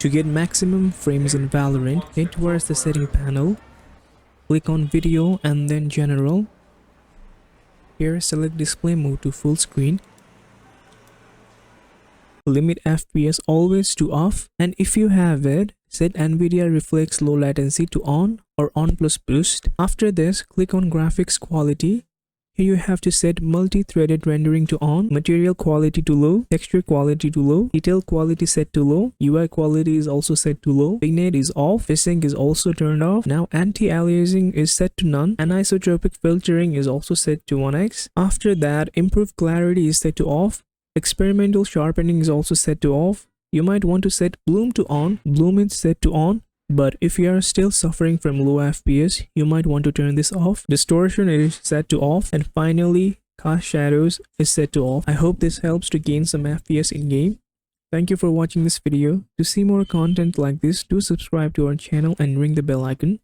To get maximum frames in Valorant, head towards the setting panel, click on video and then general. Here select display mode to full screen. Limit FPS always to off, and if you have it, set NVIDIA Reflex Low Latency to on or on plus boost. After this, click on graphics quality. Here you have to set multi-threaded rendering to on, material quality to low, texture quality to low, detail quality set to low, UI quality is also set to low, vignette is off, FSync is also turned off. Now anti-aliasing is set to none, anisotropic filtering is also set to 1x. After that, improved clarity is set to off, experimental sharpening is also set to off. You might want to set bloom to on, bloom is set to on. But if you are still suffering from low FPS, you might want to turn this off. Distortion is set to off, and finally cast shadows is set to off. I hope this helps to gain some FPS in game. Thank you for watching this video. To see more content like this, do subscribe to our channel and ring the bell icon.